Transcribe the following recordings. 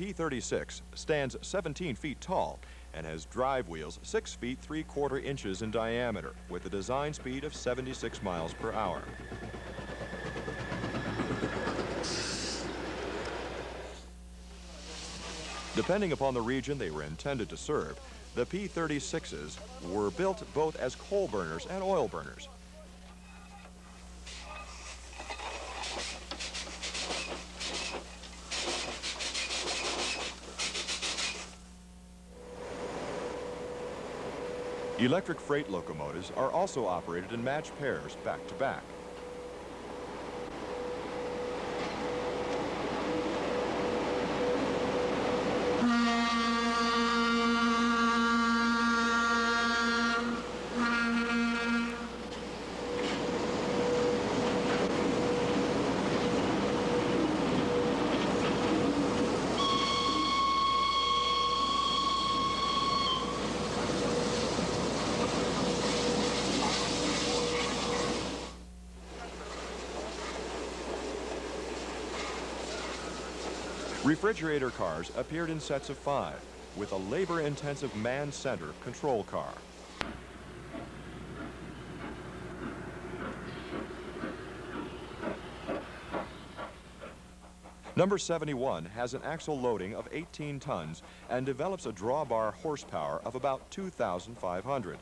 P-36 stands 17 feet tall and has drive wheels 6 feet 3/4 inches in diameter with a design speed of 76 miles per hour. Depending upon the region they were intended to serve, the P-36s were built both as coal burners and oil burners. Electric freight locomotives are also operated in matched pairs back to back. Refrigerator cars appeared in sets of 5, with a labor-intensive man-center control car. Number 71 has an axle loading of 18 tons and develops a drawbar horsepower of about 2,500.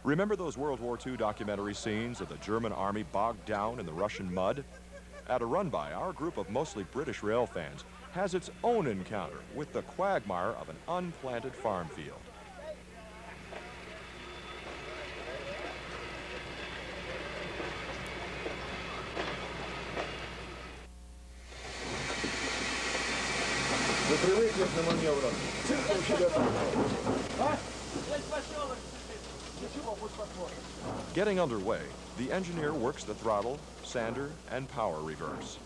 Remember those World War II documentary scenes of the German army bogged down in the Russian mud? At a run-by, our group of mostly British rail fans has its own encounter with the quagmire of an unplanted farm field. Getting underway, the engineer works the throttle, sander, and power reverse.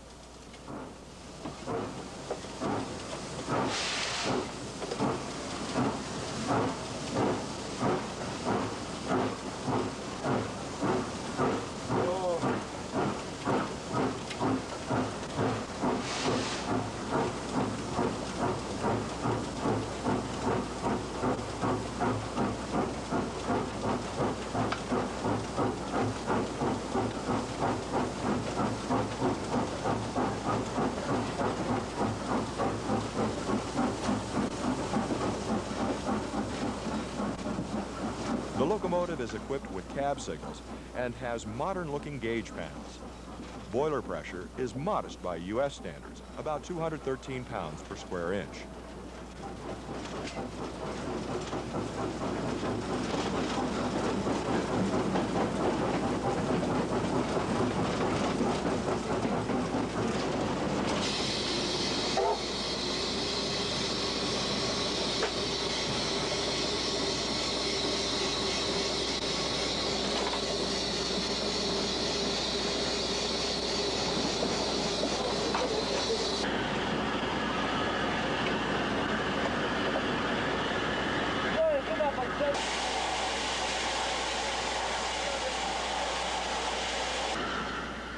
The locomotive is equipped with cab signals and has modern-looking gauge panels. Boiler pressure is modest by U.S. standards, about 213 pounds per square inch.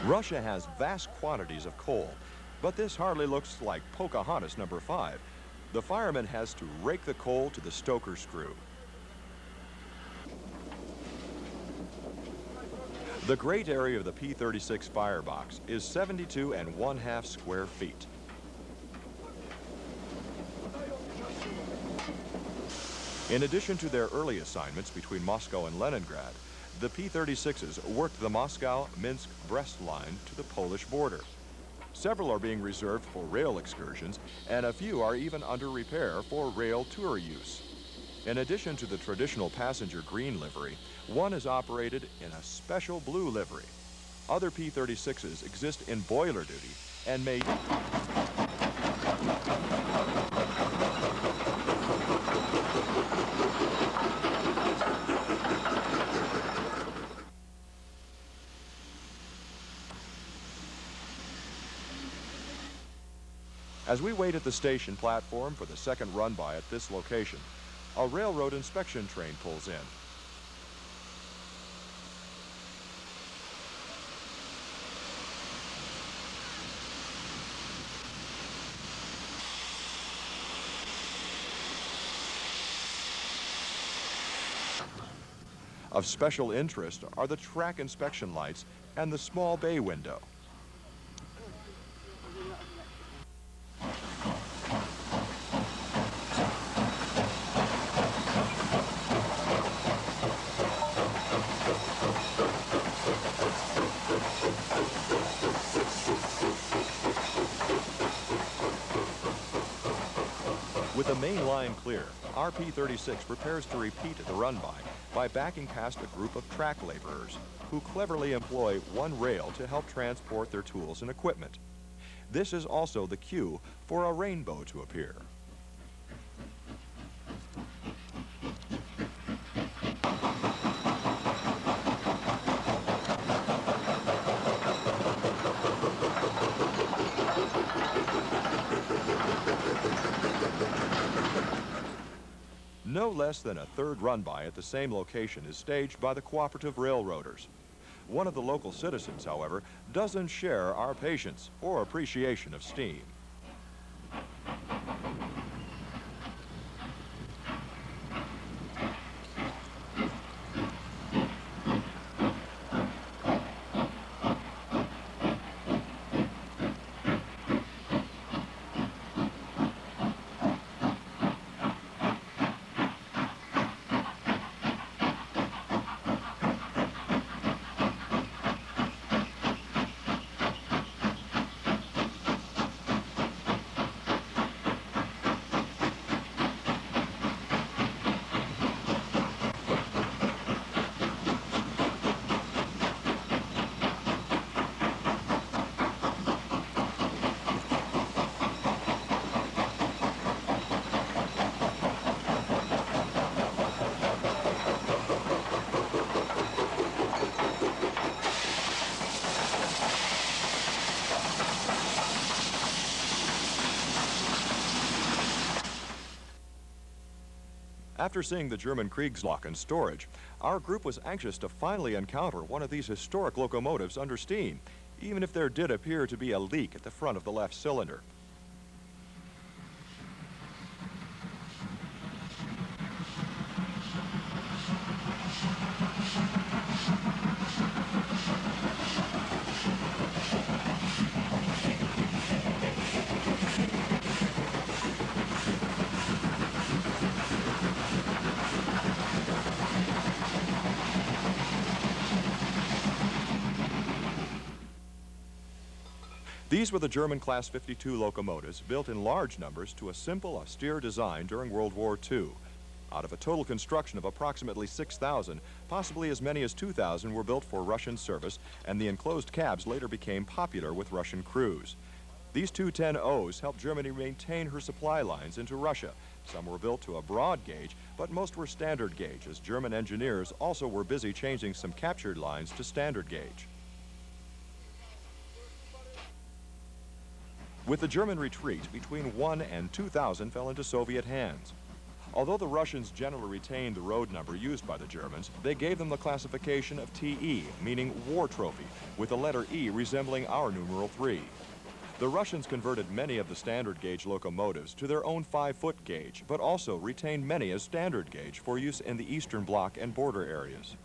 Russia has vast quantities of coal, but this hardly looks like Pocahontas number 5. The fireman has to rake the coal to the stoker screw. The great area of the P-36 firebox is 72½ square feet. In addition to their early assignments between Moscow and Leningrad, the P-36s worked the Moscow-Minsk-Brest line to the Polish border. Several are being reserved for rail excursions, and a few are even under repair for rail tour use. In addition to the traditional passenger green livery, one is operated in a special blue livery. Other P-36s exist in boiler duty and may... As we wait at the station platform for the second run-by at this location, a railroad inspection train pulls in. Of special interest are the track inspection lights and the small bay window. With the main line clear, our P-36 prepares to repeat the run-by backing past a group of track laborers who cleverly employ one rail to help transport their tools and equipment. This is also the cue for a rainbow to appear. No less than a third run-by at the same location is staged by the cooperative railroaders. One of the local citizens, however, doesn't share our patience or appreciation of steam. After seeing the German Kriegslok in storage, our group was anxious to finally encounter one of these historic locomotives under steam, even if there did appear to be a leak at the front of the left cylinder. These were the German Class 52 locomotives built in large numbers to a simple, austere design during World War II. Out of a total construction of approximately 6,000, possibly as many as 2,000 were built for Russian service, and the enclosed cabs later became popular with Russian crews. These 210Os helped Germany maintain her supply lines into Russia. Some were built to a broad gauge, but most were standard gauge, as German engineers also were busy changing some captured lines to standard gauge. With the German retreat, between 1,000 and 2,000 fell into Soviet hands. Although the Russians generally retained the road number used by the Germans, they gave them the classification of TE, meaning war trophy, with the letter E resembling our numeral 3. The Russians converted many of the standard gauge locomotives to their own 5-foot gauge, but also retained many as standard gauge for use in the Eastern Bloc and border areas.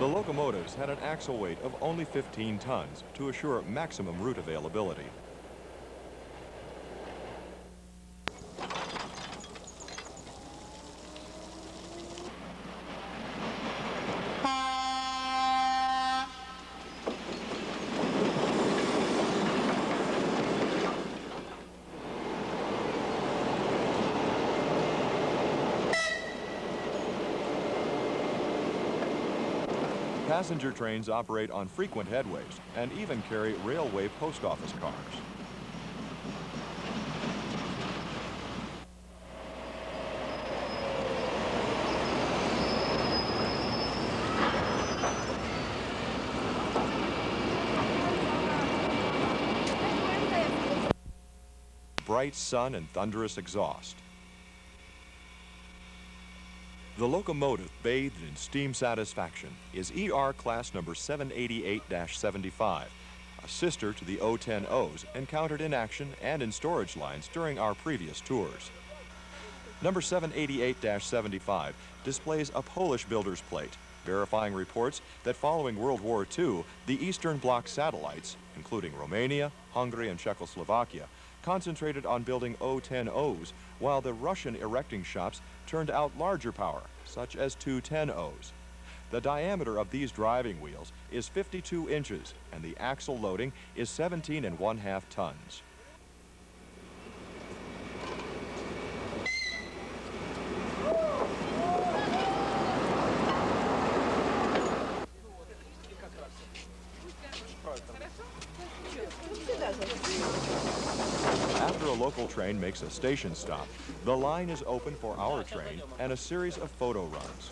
The locomotives had an axle weight of only 15 tons to assure maximum route availability. Passenger trains operate on frequent headways and even carry railway post office cars. Bright sun and thunderous exhaust. The locomotive bathed in steam satisfaction is ER class number 788-75, a sister to the O10Os encountered in action and in storage lines during our previous tours. Number 788-75 displays a Polish builder's plate, verifying reports that following World War II, the Eastern Bloc satellites, including Romania, Hungary, and Czechoslovakia, concentrated on building O10Os, while the Russian erecting shops turned out larger power, such as 210Os. The diameter of these driving wheels is 52 inches, and the axle loading is 17½ tons. After a local train makes a station stop, the line is open for our train and a series of photo runs.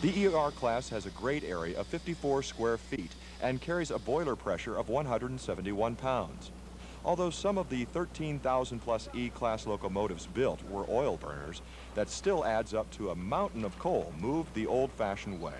The ER class has a grade area of 54 square feet and carries a boiler pressure of 171 pounds. Although some of the 13,000 plus E-class locomotives built were oil burners, that still adds up to a mountain of coal moved the old-fashioned way.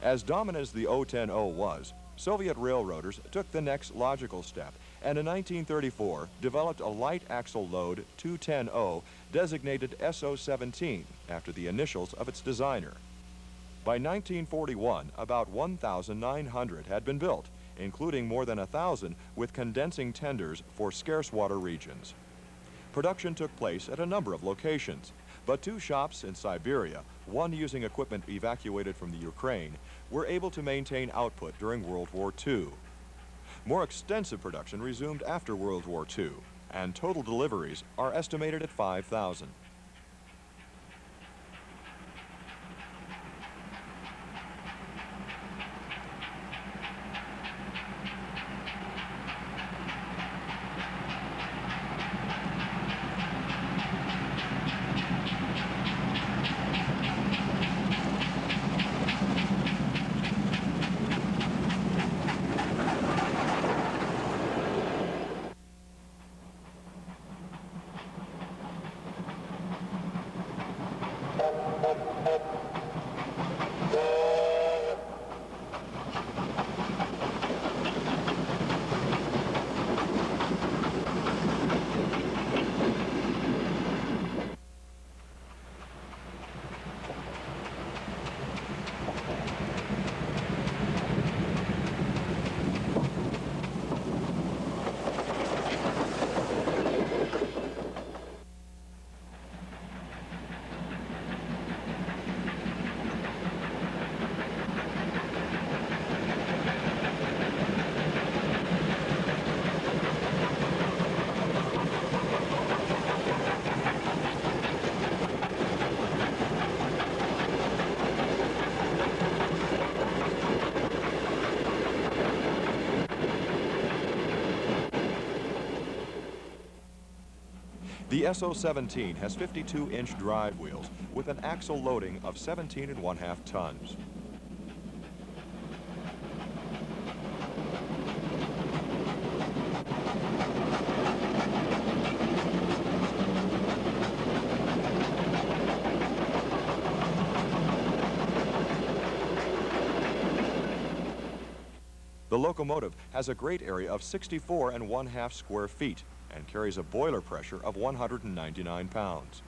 As dominant as the O10O was, Soviet railroaders took the next logical step and in 1934 developed a light axle load 210O designated SO-17 after the initials of its designer. By 1941, about 1,900 had been built, including more than 1,000 with condensing tenders for scarce water regions. Production took place at a number of locations, but two shops in Siberia, one using equipment evacuated from the Ukraine, were able to maintain output during World War II. More extensive production resumed after World War II, and total deliveries are estimated at 5,000. The SO-17 has 52-inch drive wheels with an axle loading of 17.5 tons. The locomotive has a grate area of 64.5 square feet and carries a boiler pressure of 199 pounds.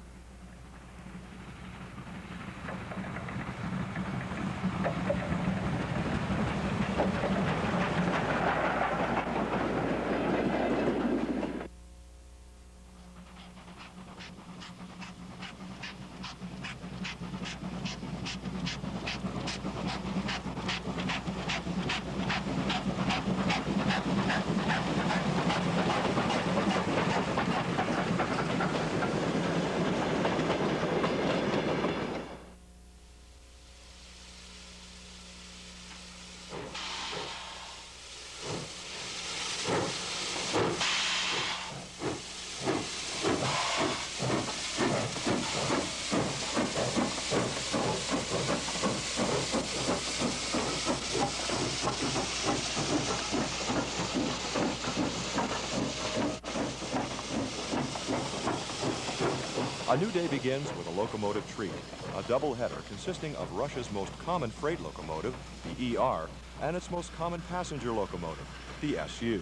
A new day begins with a locomotive treat, a double-header consisting of Russia's most common freight locomotive, the ER, and its most common passenger locomotive, the SU.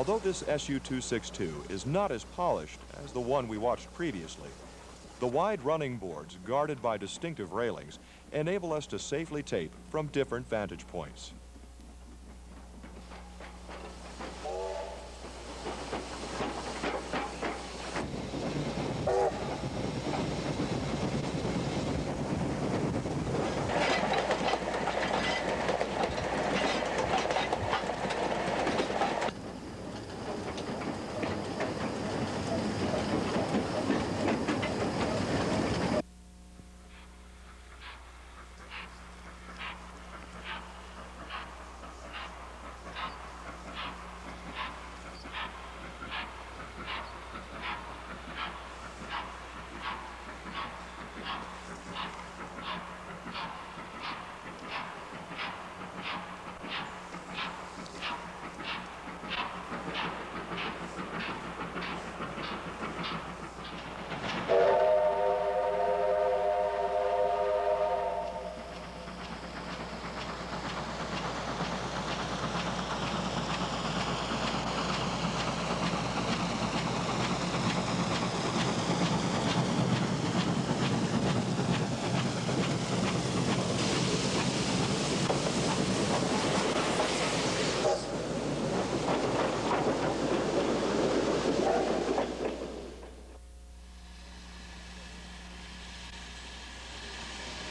Although this SU-262 is not as polished as the one we watched previously, the wide running boards guarded by distinctive railings enable us to safely tape from different vantage points.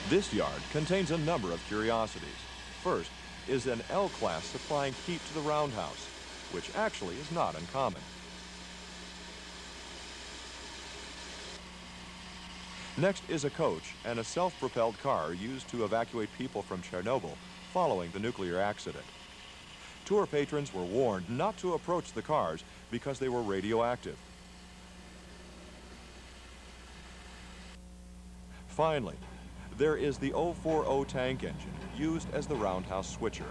This yard contains a number of curiosities. First is an L-class supplying heat to the roundhouse, which actually is not uncommon. Next is a coach and a self-propelled car used to evacuate people from Chernobyl following the nuclear accident. Tour patrons were warned not to approach the cars because they were radioactive. Finally, there is the 040 tank engine used as the roundhouse switcher.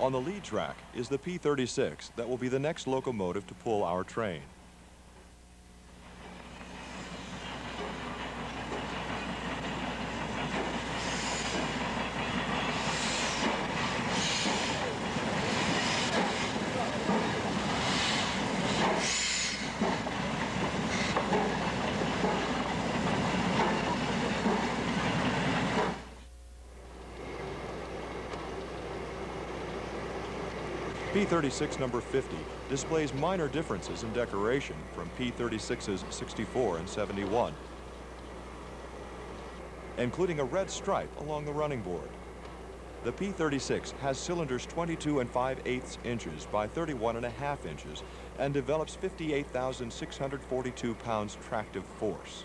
On the lead track is the P-36 that will be the next locomotive to pull our train. P-36 number 50 displays minor differences in decoration from P-36's 64 and 71, including a red stripe along the running board. The P-36 has cylinders 22 5/8 inches by 31.5 inches and develops 58,642 pounds tractive force.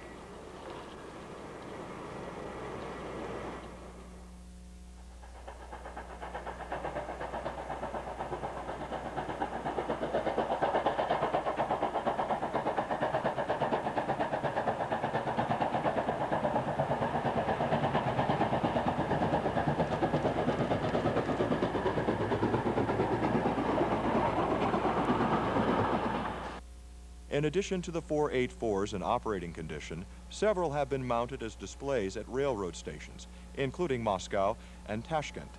In addition to the 484s in operating condition, several have been mounted as displays at railroad stations, including Moscow and Tashkent.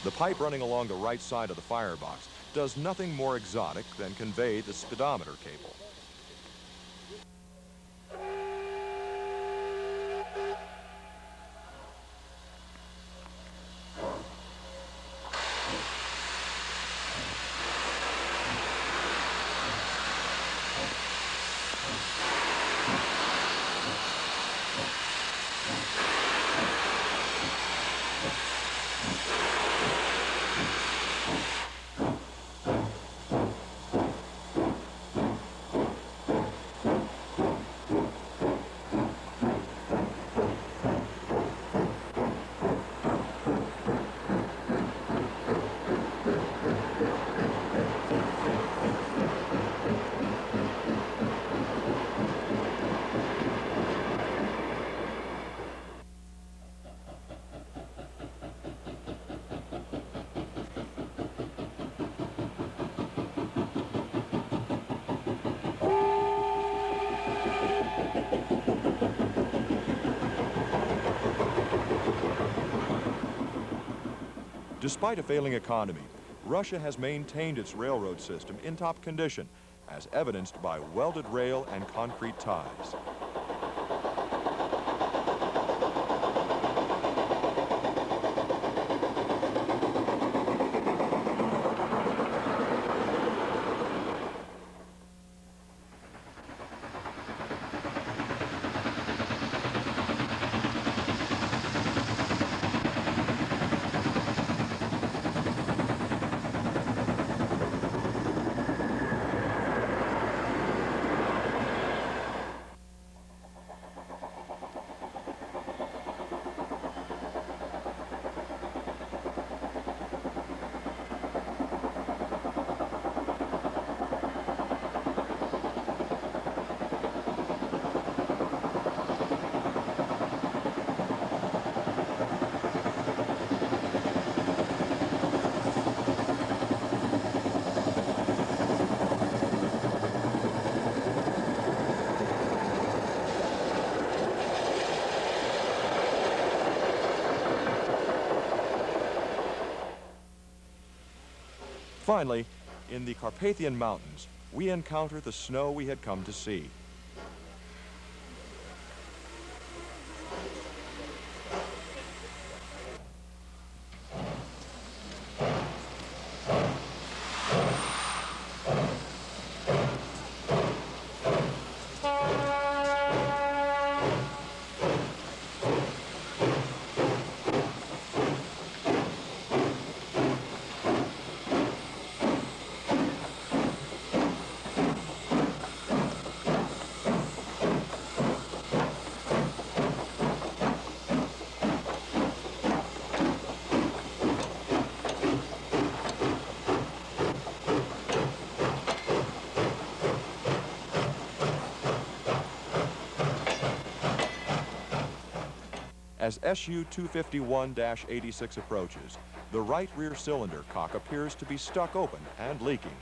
The pipe running along the right side of the firebox does nothing more exotic than convey the speedometer cable. Despite a failing economy, Russia has maintained its railroad system in top condition, as evidenced by welded rail and concrete ties. Finally, in the Carpathian Mountains, we encounter the snow we had come to see. As SU-251-86 approaches, the right rear cylinder cock appears to be stuck open and leaking.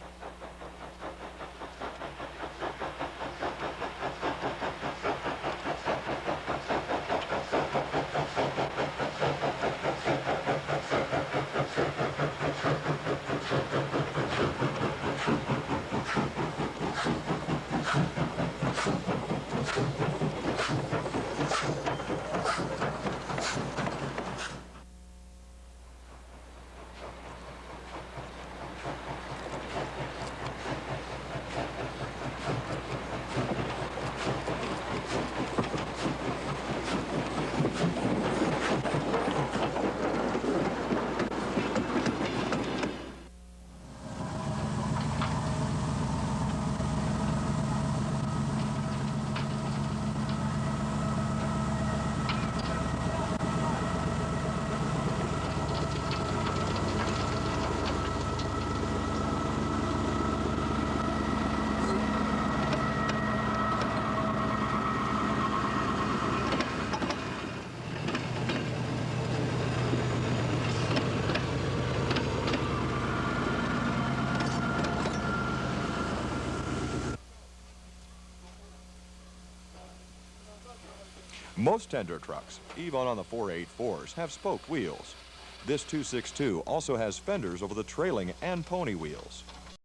Most tender trucks, even on the 484s, have spoked wheels. This 262 also has fenders over the trailing and pony wheels.